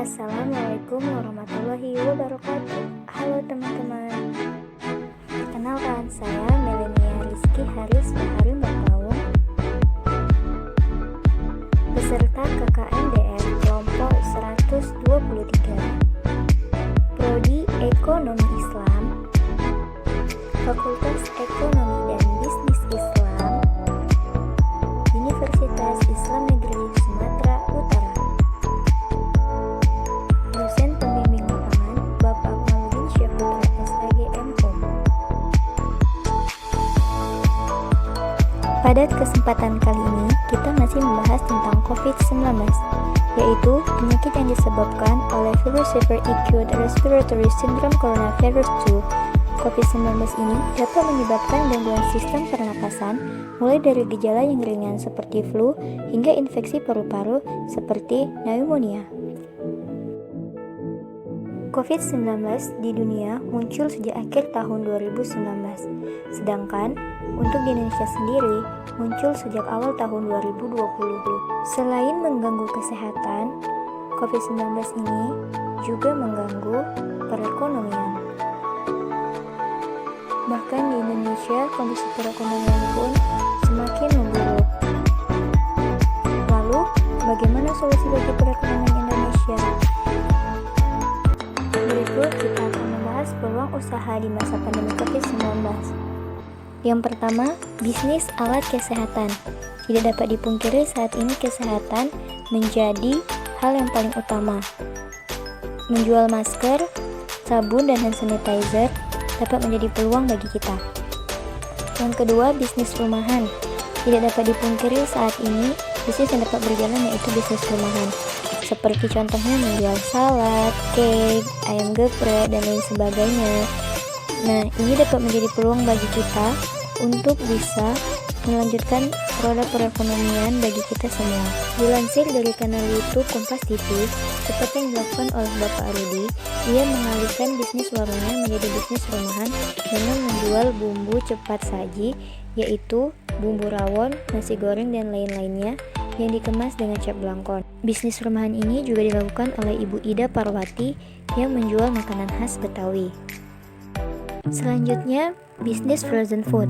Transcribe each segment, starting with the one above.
Assalamualaikum warahmatullahi wabarakatuh. Halo teman-teman. Perkenalkan, saya Melania Rizky Haris Bahari Merpaung, peserta KKNDR kelompok 123, Prodi Ekonomi Islam, Fakultas Ekonomi dan Bisnis Islam, Universitas Islam Negeri Sumatera Utara. Dosen pembimbing lapangan Bapak Mauludin Syahputra SAG MKOM. Pada kesempatan kali ini, kita masih membahas tentang COVID-19, yaitu penyakit yang disebabkan oleh virus Severe Acute Respiratory Syndrome Coronavirus 2. COVID-19 ini dapat menyebabkan gangguan sistem pernapasan, mulai dari gejala yang ringan seperti flu hingga infeksi paru-paru seperti pneumonia. COVID-19 di dunia muncul sejak akhir tahun 2019, sedangkan untuk di Indonesia sendiri muncul sejak awal tahun 2020. Selain mengganggu kesehatan, COVID-19 ini juga mengganggu perekonomian. Bahkan di Indonesia, kondisi perekonomian pun semakin memburuk. Lalu, bagaimana solusi bagi perekonomian Indonesia? Berikut kita akan membahas peluang usaha di masa pandemi COVID-19. Yang pertama, bisnis alat kesehatan. Tidak dapat dipungkiri saat ini kesehatan menjadi hal yang paling utama. Menjual masker, sabun, dan hand sanitizer dapat menjadi peluang bagi kita. Yang kedua, bisnis rumahan. Tidak dapat dipungkiri saat ini bisnis yang dapat berjalan yaitu bisnis rumahan. Seperti contohnya menjual salad, cake, ayam geprek, dan lain sebagainya. Nah, ini dapat menjadi peluang bagi kita untuk bisa melanjutkan roda perekonomian bagi kita semua. Dilansir dari kanal YouTube Kompas TV, seperti yang dilakukan oleh Bapak Rudi, ia mengalihkan bisnis warungnya menjadi bisnis rumahan dengan menjual bumbu cepat saji, yaitu bumbu rawon, nasi goreng, dan lain-lainnya yang dikemas dengan cap belangkon. Bisnis rumahan ini juga dilakukan oleh Ibu Ida Parwati yang menjual makanan khas Betawi. Selanjutnya, bisnis frozen food.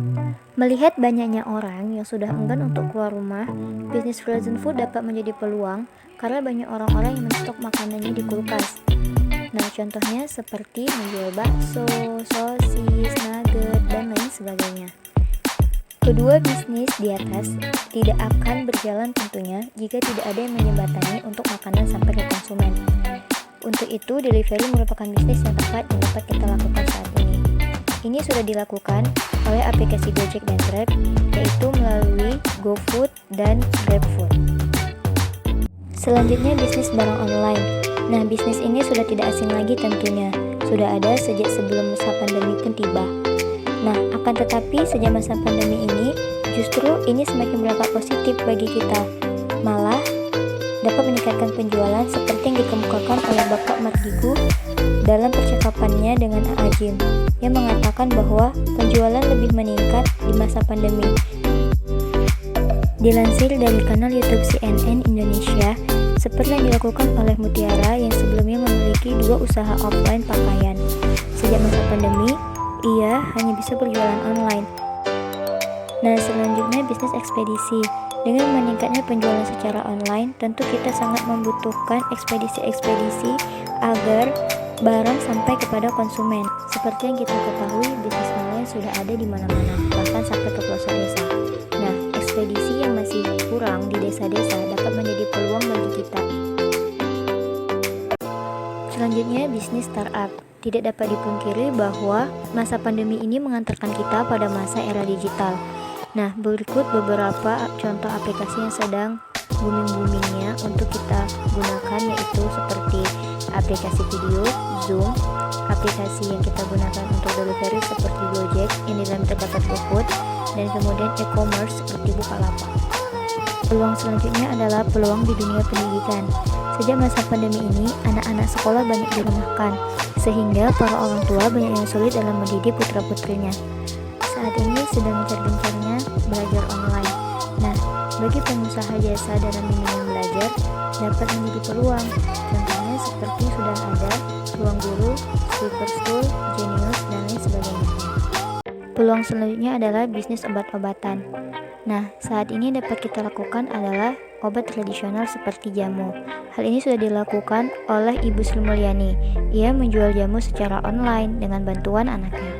Melihat banyaknya orang yang sudah enggan untuk keluar rumah, bisnis frozen food dapat menjadi peluang karena banyak orang-orang yang menstok makanannya di kulkas. Nah, contohnya seperti menjual bakso, sosis, nugget, dan lain sebagainya. Kedua bisnis di atas tidak akan berjalan tentunya jika tidak ada yang menjembatani untuk makanan sampai ke konsumen. Untuk itu, delivery merupakan bisnis yang tepat yang dapat kita lakukan saat ini. Ini sudah dilakukan oleh aplikasi Gojek dan Grab, yaitu melalui GoFood dan GrabFood. Selanjutnya, bisnis barang online. Nah, bisnis ini sudah tidak asing lagi tentunya. Sudah ada sejak sebelum masa pandemi pun tiba. Nah, akan tetapi sejak masa pandemi ini, justru ini semakin berdampak positif bagi kita. Malah, dapat meningkatkan penjualan seperti yang dikemukakan oleh Bapak Mardigu dalam percakapannya dengan Ajim, yang mengatakan bahwa penjualan lebih meningkat di masa pandemi. Dilansir dari kanal YouTube CNN Indonesia, seperti yang dilakukan oleh Mutiara yang sebelumnya memiliki 2 usaha offline pakaian. Sejak masa pandemi, ia hanya bisa berjualan online. Nah, selanjutnya bisnis ekspedisi. Dengan meningkatnya penjualan secara online, tentu kita sangat membutuhkan ekspedisi-ekspedisi agar barang sampai kepada konsumen. Seperti yang kita ketahui, bisnis online sudah ada di mana-mana, bahkan sampai ke pelosok desa. Nah, ekspedisi yang masih kurang di desa-desa dapat menjadi peluang bagi kita. Selanjutnya, bisnis startup. Tidak dapat dipungkiri bahwa masa pandemi ini mengantarkan kita pada masa era digital. Nah, berikut beberapa contoh aplikasi yang sedang booming-boomingnya untuk kita gunakan, yaitu seperti aplikasi video, Zoom, aplikasi yang kita gunakan untuk delivery seperti Gojek, yang di dalam terdapat GoFood, dan kemudian e-commerce seperti Bukalapak. Peluang selanjutnya adalah peluang di dunia pendidikan. Sejak masa pandemi ini, anak-anak sekolah banyak dirumahkan, sehingga para orang tua banyak yang sulit dalam mendidik putra-putrinya. Saat ini sedang gencar-gencarnya belajar online. Nah, bagi pengusaha jasa dalam bimbingan belajar dapat menjadi peluang. Contohnya seperti Peluang selanjutnya adalah bisnis obat-obatan. Nah, saat ini dapat kita lakukan adalah obat tradisional seperti jamu. Hal ini sudah dilakukan oleh Ibu Sri Mulyani. Ia menjual jamu secara online dengan bantuan anaknya.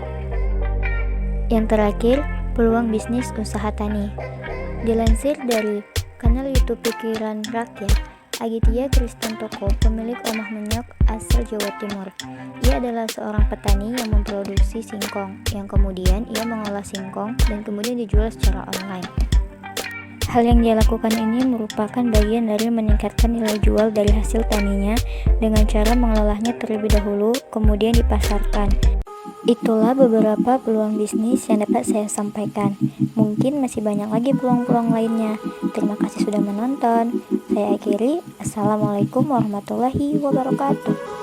Yang terakhir, peluang bisnis usaha tani. Dilansir dari kanal YouTube Pikiran Rakyat, Aditya Kristantoko, pemilik omah menyok asal Jawa Timur. Ia adalah seorang petani yang memproduksi singkong, yang kemudian ia mengolah singkong dan kemudian dijual secara online. Hal yang dia lakukan ini merupakan bagian dari meningkatkan nilai jual dari hasil taninya dengan cara mengelolanya terlebih dahulu, kemudian dipasarkan. Itulah beberapa peluang bisnis yang dapat saya sampaikan. Mungkin masih banyak lagi peluang-peluang lainnya. Terima kasih sudah menonton. Saya akhiri. Assalamualaikum warahmatullahi wabarakatuh.